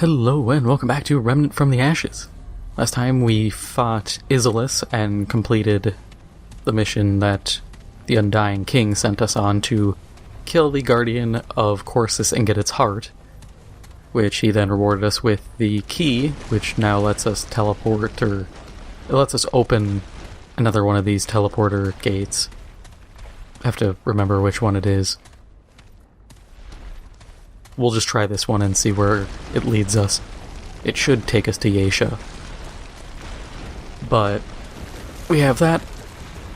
Hello and welcome back to Remnant from the Ashes. Last time we fought Isolus and completed the mission that the Undying King sent us on to kill the Guardian of Corsus and get its heart, which he then rewarded us with the key, which now lets us teleport, or it lets us open another one of these teleporter gates. I have to remember which one it is. We'll just try this one and see where it leads us. It should take us to Yaesha. But we have that,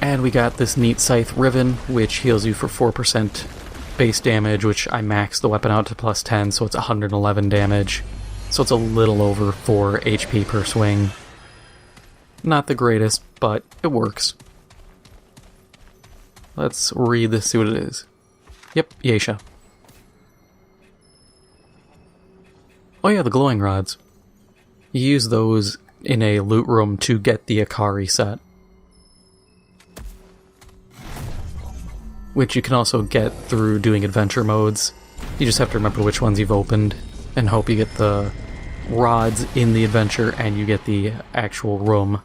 and we got this neat Scythe Riven, which heals you for 4% base damage, which I maxed the weapon out to plus 10, so it's 111 damage. So it's a little over 4 HP per swing. Not the greatest, but it works. Let's read this, see what it is. Yep, Yaesha. Oh yeah, the glowing rods. You use those in a loot room to get the Akari set, which you can also get through doing adventure modes. You just have to remember which ones you've opened and hope you get the rods in the adventure and you get the actual room.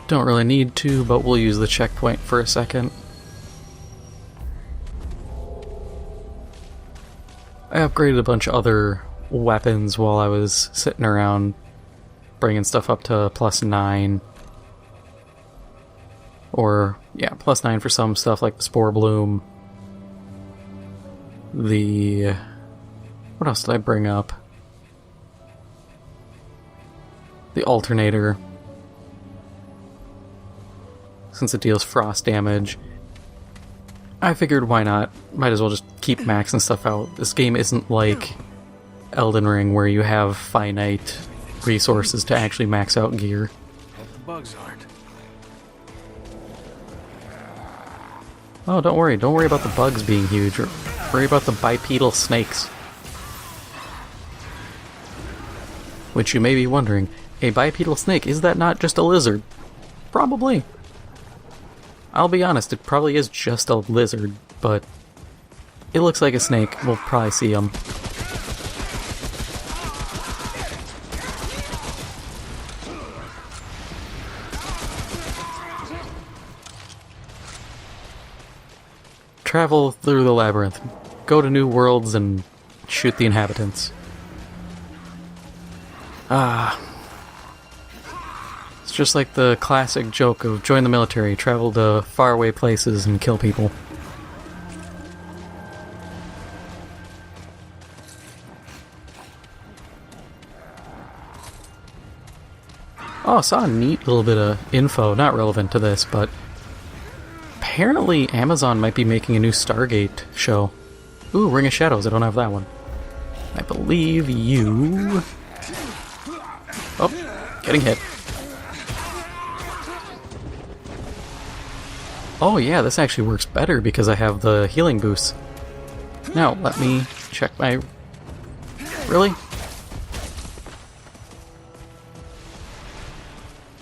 Don't really need to, but we'll use the checkpoint for a second. I upgraded a bunch of other weapons while I was sitting around bringing stuff up to plus 9. Or, yeah, plus 9 for some stuff like the Spore Bloom. What else did I bring up? The Alternator, since it deals frost damage. I figured why not? Might as well just keep maxing stuff out. This game isn't like Elden Ring where you have finite resources to actually max out gear. Hope the bugs aren't. Oh, don't worry about the bugs being huge. Worry about the bipedal snakes. Which you may be wondering, a bipedal snake, is that not just a lizard? Probably. I'll be honest, it probably is just a lizard, but it looks like a snake. We'll probably see him. Travel through the labyrinth. Go to new worlds and shoot the inhabitants. It's just like the classic joke of join the military, travel to faraway places and kill people. Oh, I saw a neat little bit of info, not relevant to this, but apparently Amazon might be making a new Stargate show. Ooh, Ring of Shadows, I don't have that one. I believe you... Oh, getting hit. Oh yeah, this actually works better because I have the healing boost. Now, let me check my... Really?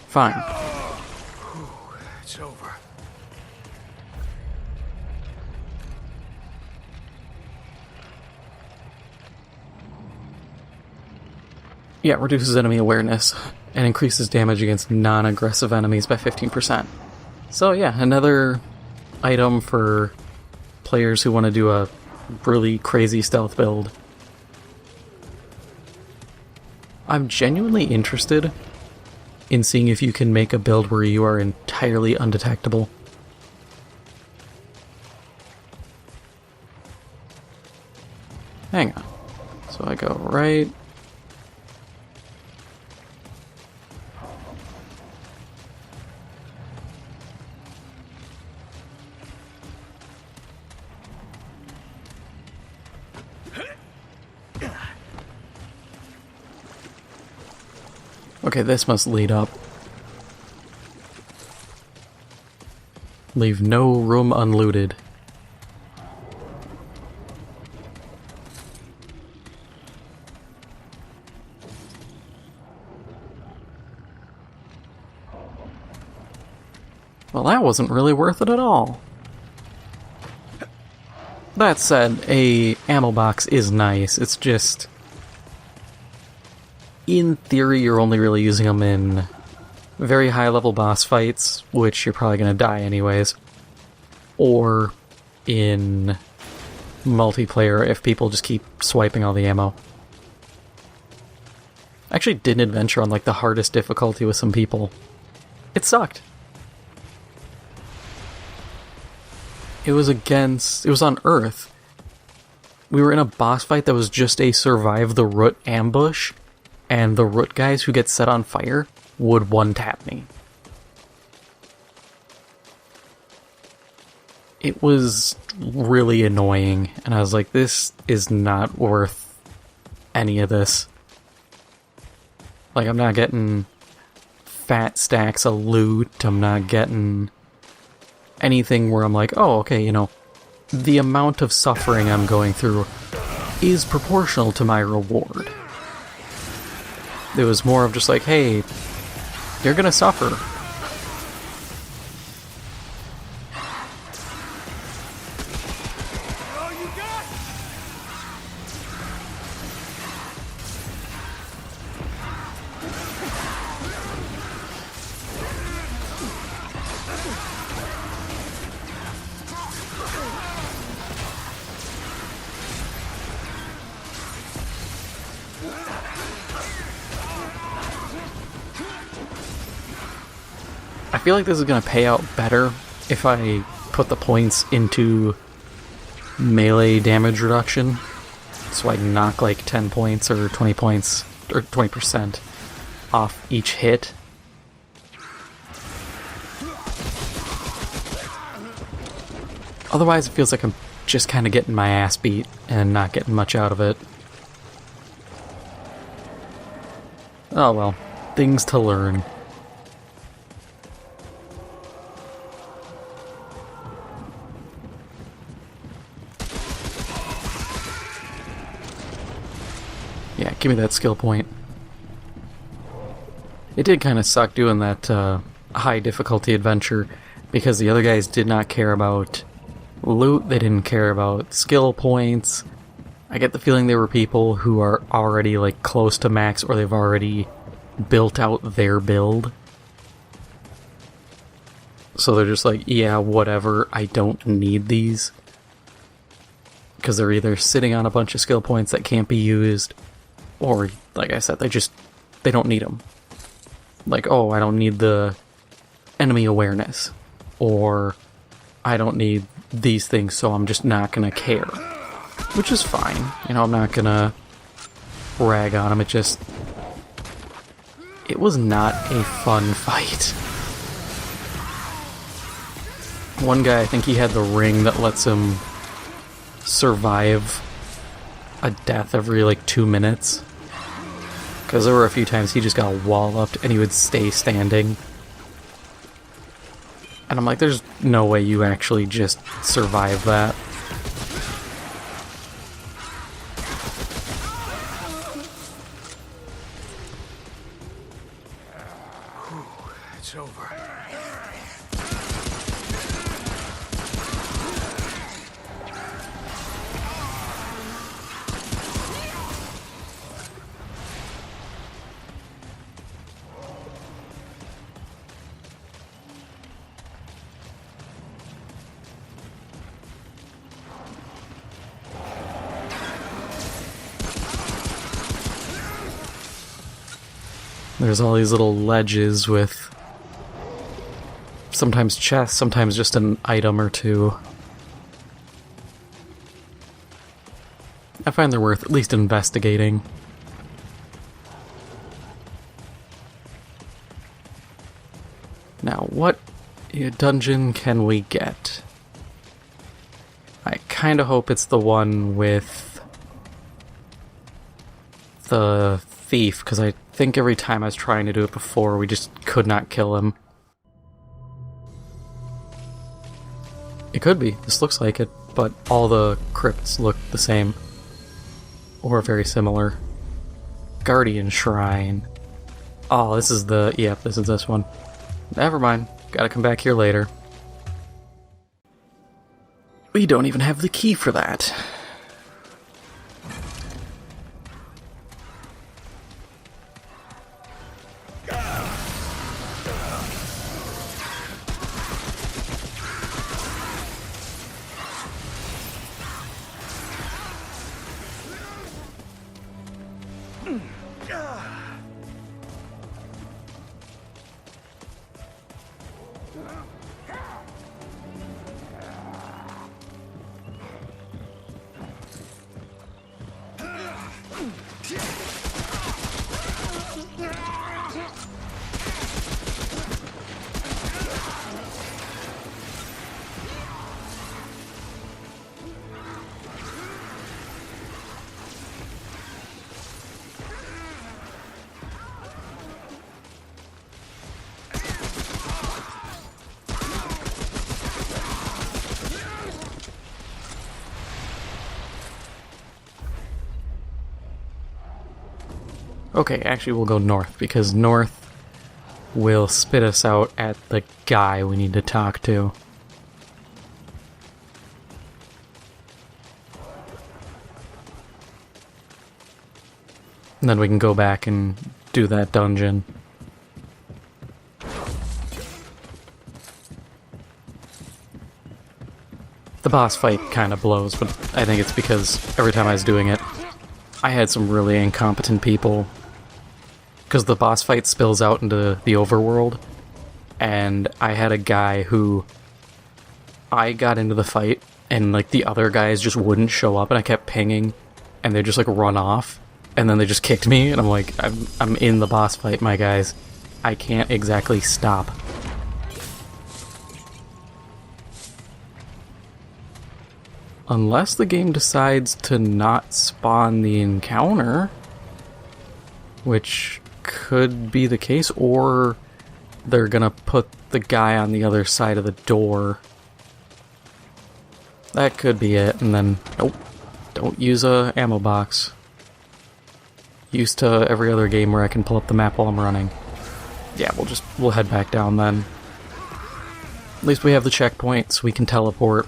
Fine. It's over. Yeah, reduces enemy awareness and increases damage against non-aggressive enemies by 15%. So yeah, another item for players who want to do a really crazy stealth build. I'm genuinely interested in seeing if you can make a build where you are entirely undetectable. Hang on. So I go right... Okay, this must lead up. Leave no room unlooted. Well, Well, that wasn't really worth it at all. That said, a ammo box is nice. It's just... in theory, you're only really using them in very high-level boss fights, which you're probably going to die anyways. Or in multiplayer, if people just keep swiping all the ammo. I actually did an adventure on, like, the hardest difficulty with some people. It sucked. It was on Earth. We were in a boss fight that was just a survive the root ambush, and the root guys who get set on fire would one-tap me. It was really annoying, and I was like, this is not worth any of this. Like, I'm not getting fat stacks of loot, I'm not getting anything where I'm like, oh, okay, you know, the amount of suffering I'm going through is proportional to my reward. It was more of just like, hey, you're gonna suffer. I feel like this is going to pay out better if I put the points into melee damage reduction, so I can knock like 10 points or 20 points, or 20% off each hit. Otherwise it feels like I'm just kind of getting my ass beat and not getting much out of it. Oh well, things to learn. Yeah, give me that skill point. It did kind of suck doing that high difficulty adventure because the other guys did not care about loot, they didn't care about skill points. I get the feeling they were people who are already like close to max or they've already built out their build. So they're just like, yeah, whatever, I don't need these. Because they're either sitting on a bunch of skill points that can't be used, or, like I said, they don't need them. Like, oh, I don't need the enemy awareness. Or, I don't need these things, so I'm just not gonna care. Which is fine. You know, I'm not gonna rag on them. It was not a fun fight. One guy, I think he had the ring that lets him survive a death every, like, 2 minutes. Because there were a few times he just got walloped and he would stay standing. And I'm like, there's no way you actually just survive that. It's over. There's all these little ledges with sometimes chests, sometimes just an item or two. I find they're worth at least investigating. Now, what dungeon can we get? I kind of hope it's the one with the thief, because I think every time I was trying to do it before, we just could not kill him. It could be. This looks like it, but all the crypts look the same. Or very similar. Guardian Shrine. Oh, this is the... Yep, this is this one. Never mind. Gotta come back here later. We don't even have the key for that. Okay, actually we'll go north, because north will spit us out at the guy we need to talk to. And then we can go back and do that dungeon. The boss fight kind of blows, but I think it's because every time I was doing it, I had some really incompetent people. Because the boss fight spills out into the overworld, and I had a guy who I got into the fight, and like the other guys just wouldn't show up, and I kept pinging, and they just like run off, and then they just kicked me, and I'm like, I'm in the boss fight, my guys. I can't exactly stop. Unless the game decides to not spawn the encounter, which could be the case, or they're gonna put the guy on the other side of the door. That could be it, and then, nope, don't use a ammo box. Used to every other game where I can pull up the map while I'm running. Yeah, we'll head back down then. At least we have the checkpoint, so we can teleport.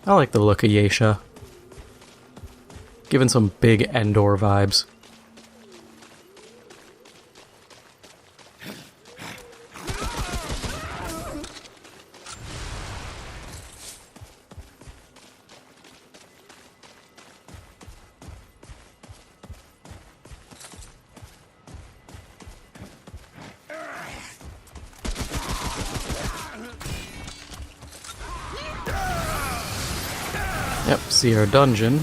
I like the look of Yaesha. Giving some big Endor vibes. Yep, see our dungeon.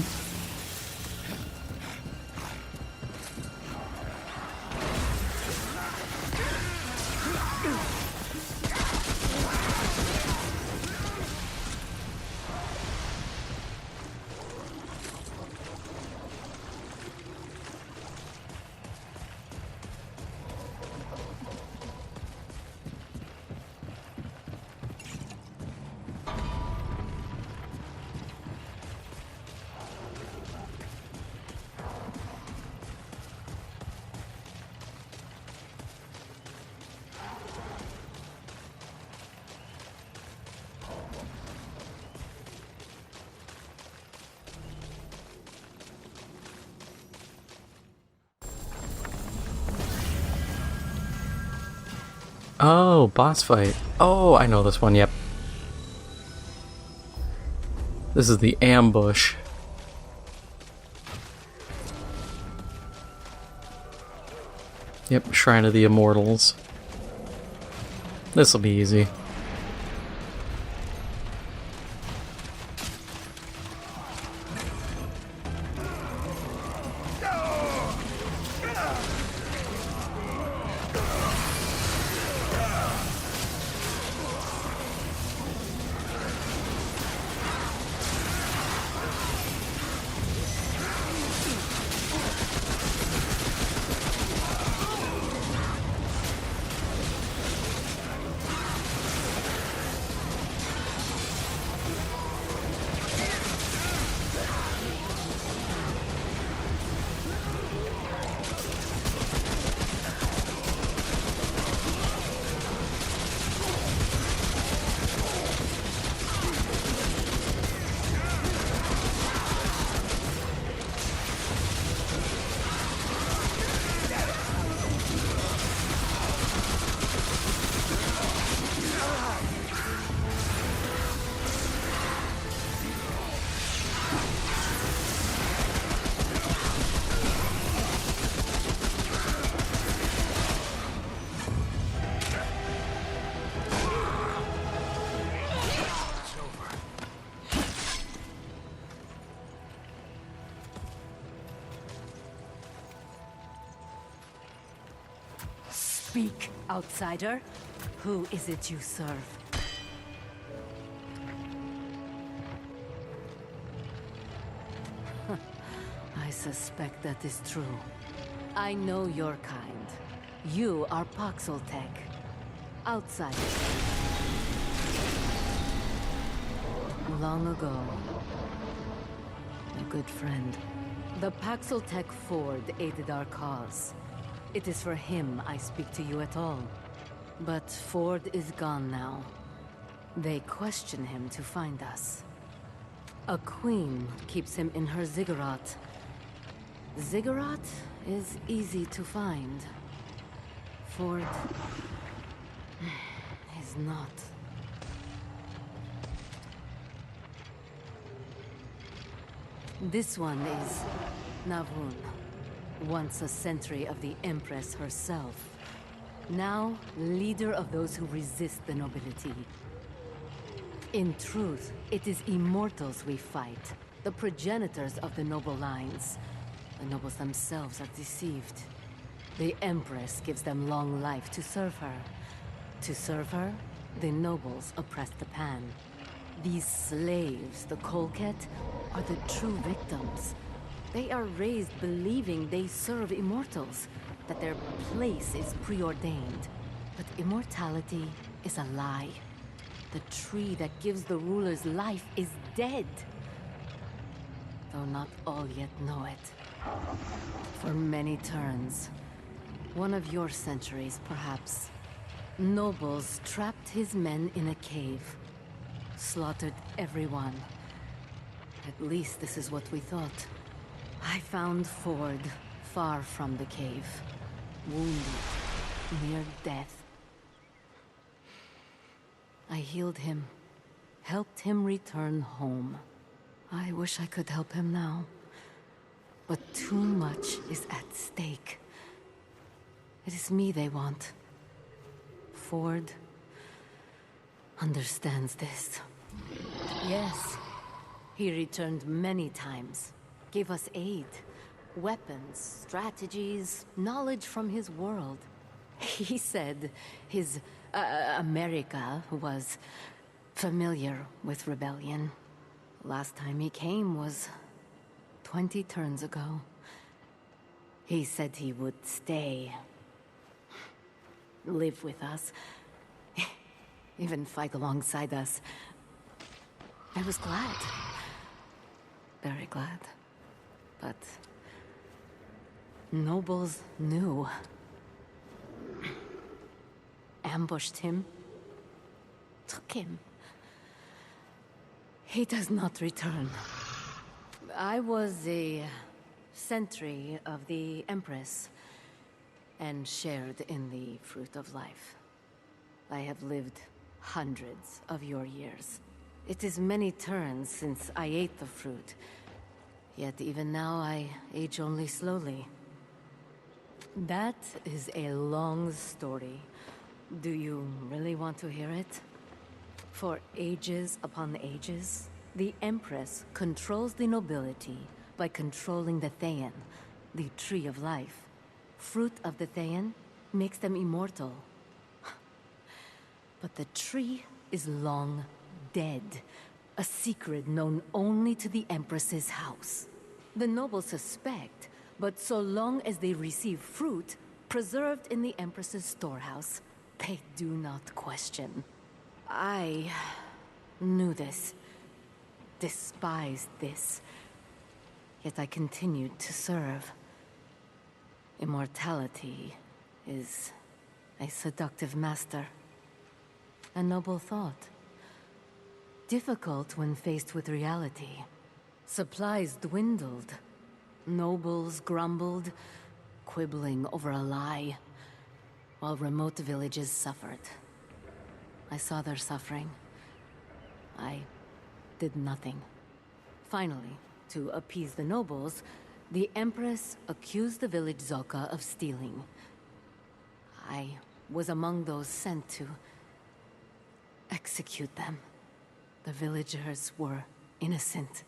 Oh, boss fight. Oh, I know this one, yep. This is the ambush. Yep, Shrine of the Immortals. This'll be easy. Speak, outsider. Who is it you serve? I suspect that is true. I know your kind. You are Paxeltech. Outsider. Long ago, a good friend. The Paxeltech Ford aided our cause. It is for him I speak to you at all. But Ford is gone now. They question him to find us. A queen keeps him in her ziggurat. Ziggurat is easy to find. Ford is not. This one is Navun, once a sentry of the Empress herself. Now, leader of those who resist the nobility. In truth, it is immortals we fight, the progenitors of the noble lines. The nobles themselves are deceived. The Empress gives them long life to serve her. To serve her, the nobles oppress the Pan. These slaves, the Kolket, are the true victims. They are raised believing they serve immortals, that their place is preordained. But immortality is a lie. The tree that gives the rulers life is dead. Though not all yet know it. For many turns, one of your centuries perhaps, nobles trapped his men in a cave. Slaughtered everyone. At least this is what we thought. I found Ford far from the cave. Wounded, near death. I healed him. Helped him return home. I wish I could help him now. But too much is at stake. It is me they want. Ford understands this. Yes, he returned many times. Gave us aid, weapons, strategies, knowledge from his world. He said his America was familiar with rebellion. Last time he came was 20 turns ago. He said he would stay. Live with us. Even fight alongside us. I was glad. Very glad. But nobles knew. Ambushed him. Took him. He does not return. I was a sentry of the Empress, and shared in the fruit of life. I have lived hundreds of your years. It is many turns since I ate the fruit, yet even now I age only slowly. That is a long story. Do you really want to hear it? For ages upon ages, the Empress controls the nobility by controlling the Thayan, the Tree of Life. Fruit of the Thayan makes them immortal. But the tree is long dead, a secret known only to the Empress's house. The nobles suspect, but so long as they receive fruit preserved in the Empress's storehouse, they do not question. I knew this, despised this, yet I continued to serve. Immortality is a seductive master. A noble thought. Difficult when faced with reality. Supplies dwindled. Nobles grumbled, quibbling over a lie, while remote villages suffered. I saw their suffering. I did nothing. Finally, to appease the nobles, the Empress accused the village Zoka of stealing. I was among those sent to execute them. The villagers were innocent.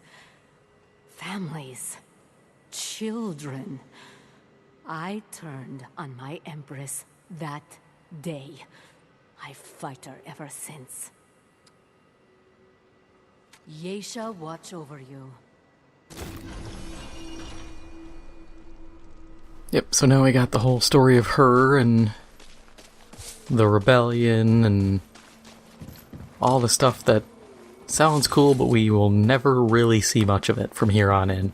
Families. Children. I turned on my Empress that day. I fight her ever since. Yaesha, watch over you. Yep, so now we got the whole story of her and the rebellion and all the stuff that sounds cool, but we will never really see much of it from here on in.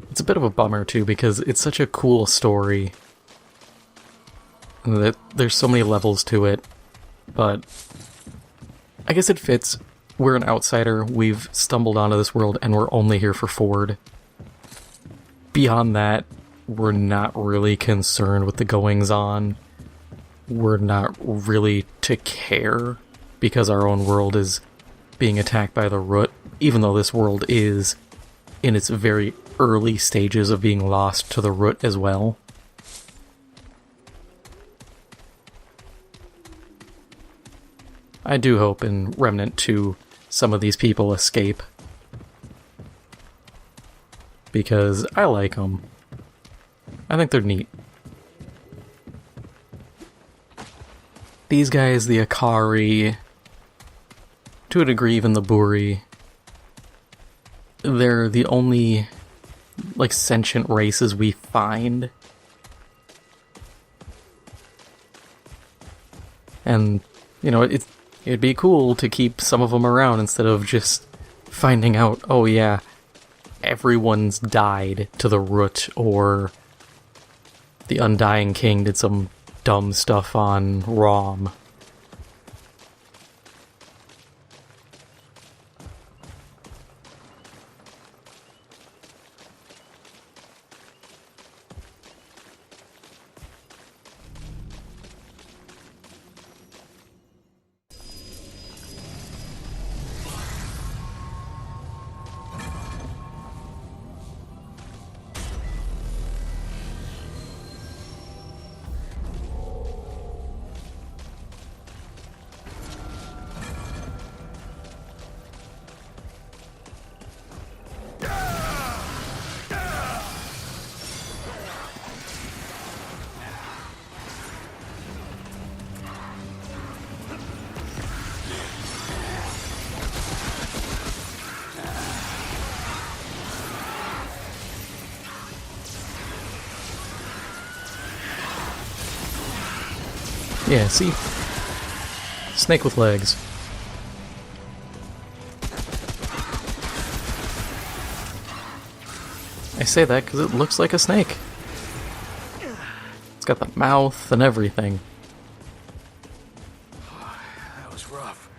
It's a bit of a bummer too, because it's such a cool story that there's so many levels to it, but I guess it fits. We're an outsider, we've stumbled onto this world, and we're only here for Ford. Beyond that, we're not really concerned with the goings-on. We're not really to care, because our own world is being attacked by the Root, even though this world is in its very early stages of being lost to the Root as well. I do hope in Remnant 2 some of these people escape, because I like them. I think they're neat. These guys, the Akari, to a degree even the Buri, they're the only, like, sentient races we find. And, you know, it'd be cool to keep some of them around instead of just finding out, oh yeah, everyone's died to the Root, or the Undying King did some dumb stuff on ROM. Yeah, see? Snake with legs. I say that because it looks like a snake. It's got the mouth and everything. That was rough.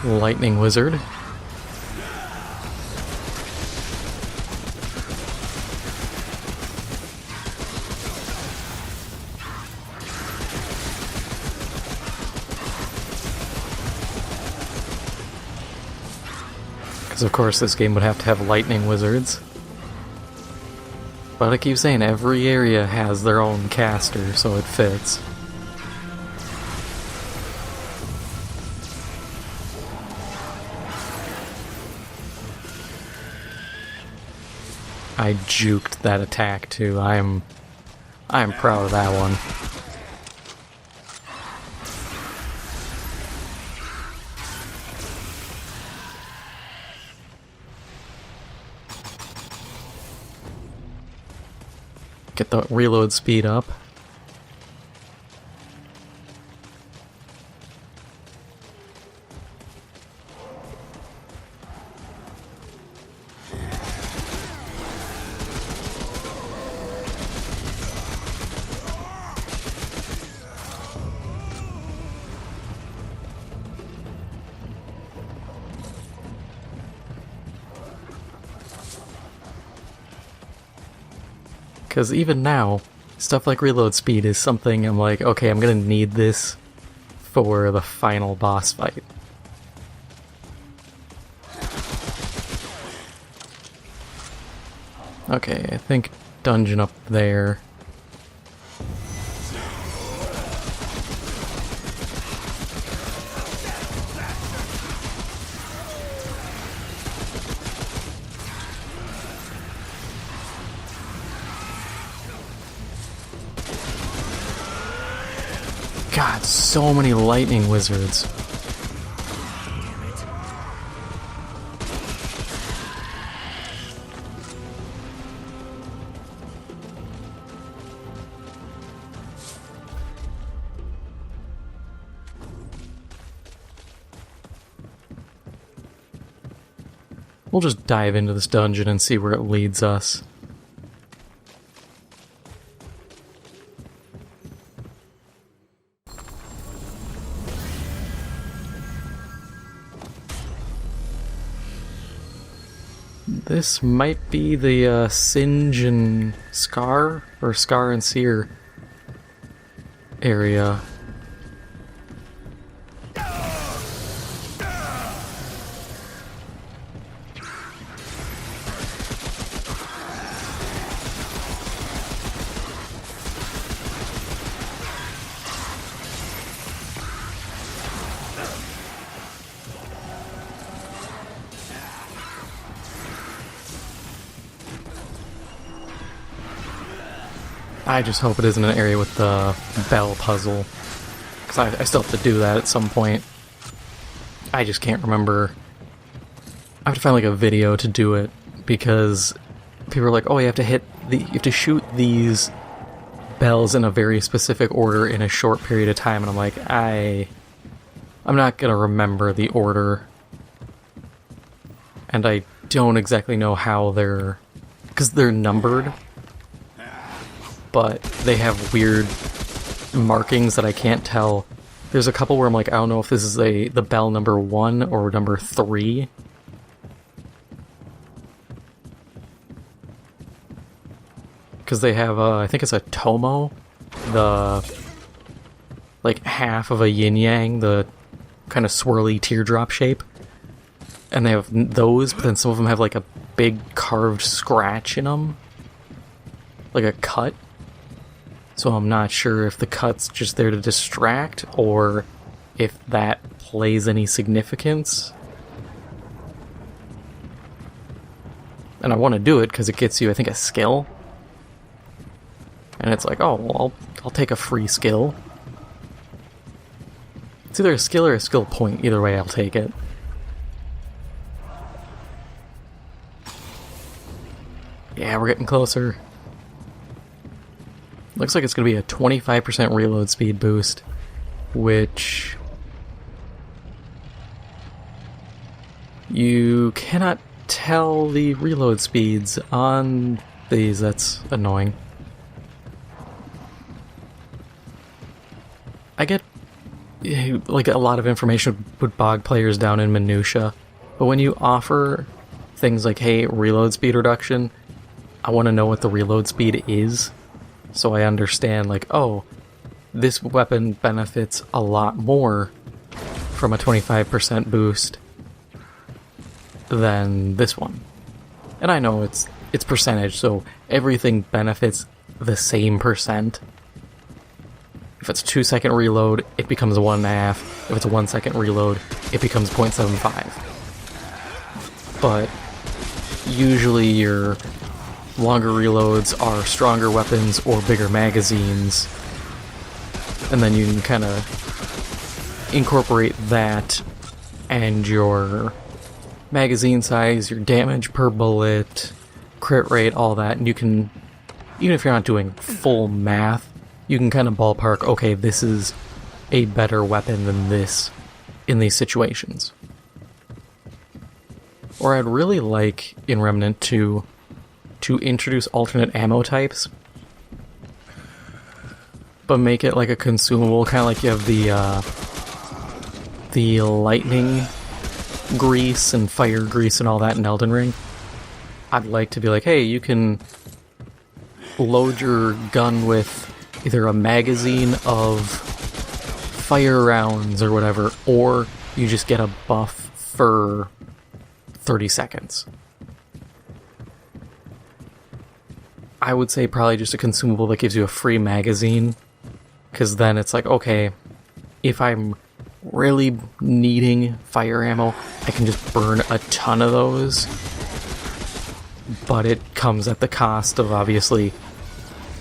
Lightning Wizard. Because of course this game would have to have lightning wizards. But I keep saying every area has their own caster, so it fits. I juked that attack too. I'm proud of that one. Get the reload speed up. Because even now, stuff like reload speed is something I'm like, okay, I'm gonna need this for the final boss fight. Okay, I think dungeon up there. God, so many lightning wizards. We'll just dive into this dungeon and see where it leads us. This might be the Singe and Scar, or Scar and Sear area. I just hope it isn't an area with the bell puzzle, because I still have to do that at some point. I just can't remember. I have to find like a video to do it, because people are like, oh, you have to shoot these bells in a very specific order in a short period of time, and I'm like, I'm not gonna remember the order, and I don't exactly know how because they're numbered, but they have weird markings that I can't tell. There's a couple where I'm like, I don't know if this is the bell number 1 or number 3. Because they have, I think it's a tomo, like half of a yin-yang, the kind of swirly teardrop shape. And they have those, but then some of them have like a big carved scratch in them. Like a cut. So I'm not sure if the cut's just there to distract, or if that plays any significance. And I want to do it because it gets you, I think, a skill. And it's like, oh, well, I'll take a free skill. It's either a skill or a skill point. Either way, I'll take it. Yeah, we're getting closer. Looks like it's going to be a 25% reload speed boost, which you cannot tell the reload speeds on these. That's annoying. I get like a lot of information would bog players down in minutia, but when you offer things like, hey, reload speed reduction, I want to know what the reload speed is. So I understand, like, oh, this weapon benefits a lot more from a 25% boost than this one. And I know it's percentage, so everything benefits the same percent. If it's a 2-second reload, it becomes 1.5. If it's a 1-second reload, it becomes 0.75. But usually your longer reloads are stronger weapons or bigger magazines, and then you can kind of incorporate that and your magazine size, your damage per bullet, crit rate, all that, and you can, even if you're not doing full math, you can kind of ballpark, okay, this is a better weapon than this in these situations. Or I'd really like in Remnant to introduce alternate ammo types, but make it like a consumable, kind of like you have the lightning grease and fire grease and all that in Elden Ring. I'd like to be like, hey, you can load your gun with either a magazine of fire rounds or whatever, or you just get a buff for 30 seconds. I would say probably just a consumable that gives you a free magazine, because then it's like, okay, if I'm really needing fire ammo, I can just burn a ton of those, but it comes at the cost of, obviously,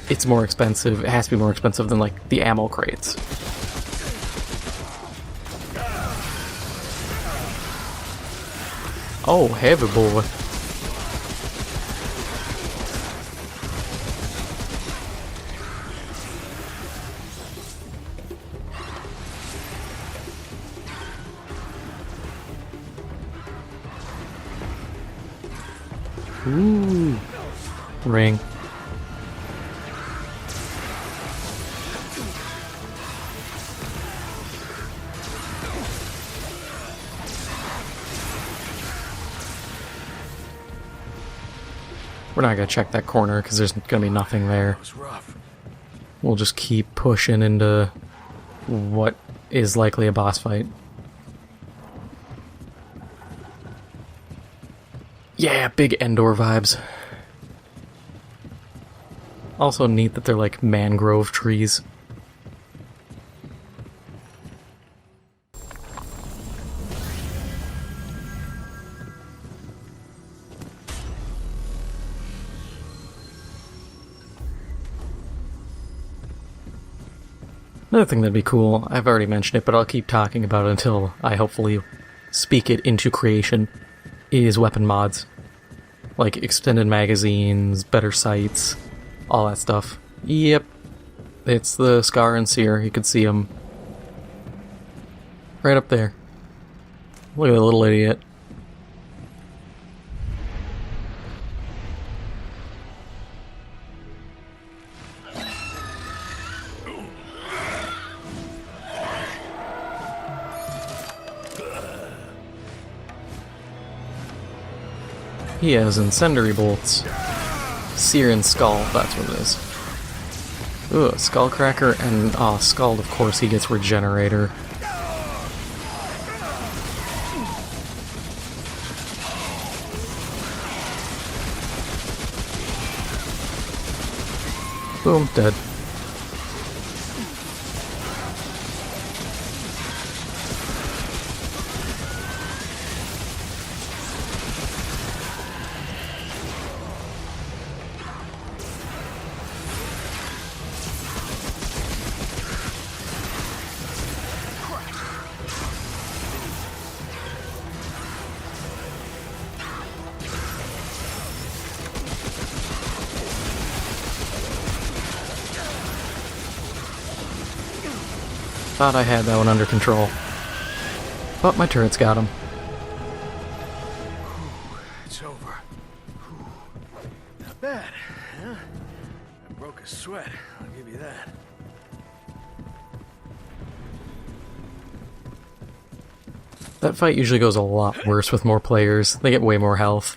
it's more expensive, it has to be more expensive than, like, the ammo crates. Oh, heavy boy. Ooh. Ring. We're not gonna check that corner because there's gonna be nothing there. That was rough. We'll just keep pushing into what is likely a boss fight. Yeah, big Endor vibes. Also neat that they're like mangrove trees. Another thing that'd be cool, I've already mentioned it, but I'll keep talking about it until I hopefully speak it into creation, is weapon mods. Like extended magazines, better sights, all that stuff. Yep, it's the Scar and Sear, you can see them. Right up there. Look at the little idiot. He has incendiary bolts. Sear and Scald, that's what it is. Ooh, Skullcracker and Scald, of course, he gets Regenerator. Boom, dead. Thought I had that one under control. But my turret's got him. It's over. Not bad, huh? I broke a sweat, I'll give you that. That fight usually goes a lot worse with more players. They get way more health.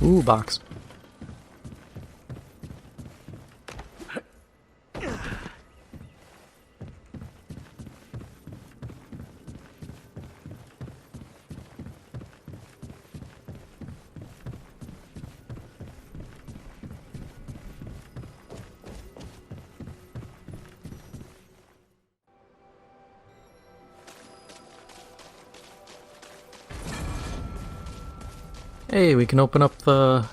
Ooh, box. Hey, we can open up the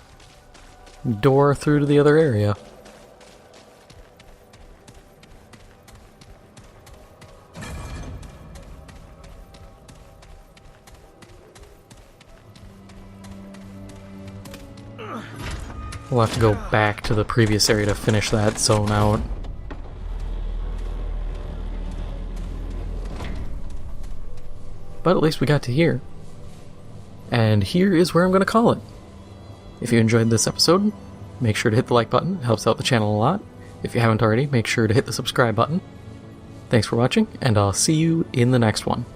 door through to the other area. We'll have to go back to the previous area to finish that zone out. But at least we got to here. And here is where I'm going to call it. If you enjoyed this episode, make sure to hit the like button. It helps out the channel a lot. If you haven't already, make sure to hit the subscribe button. Thanks for watching, and I'll see you in the next one.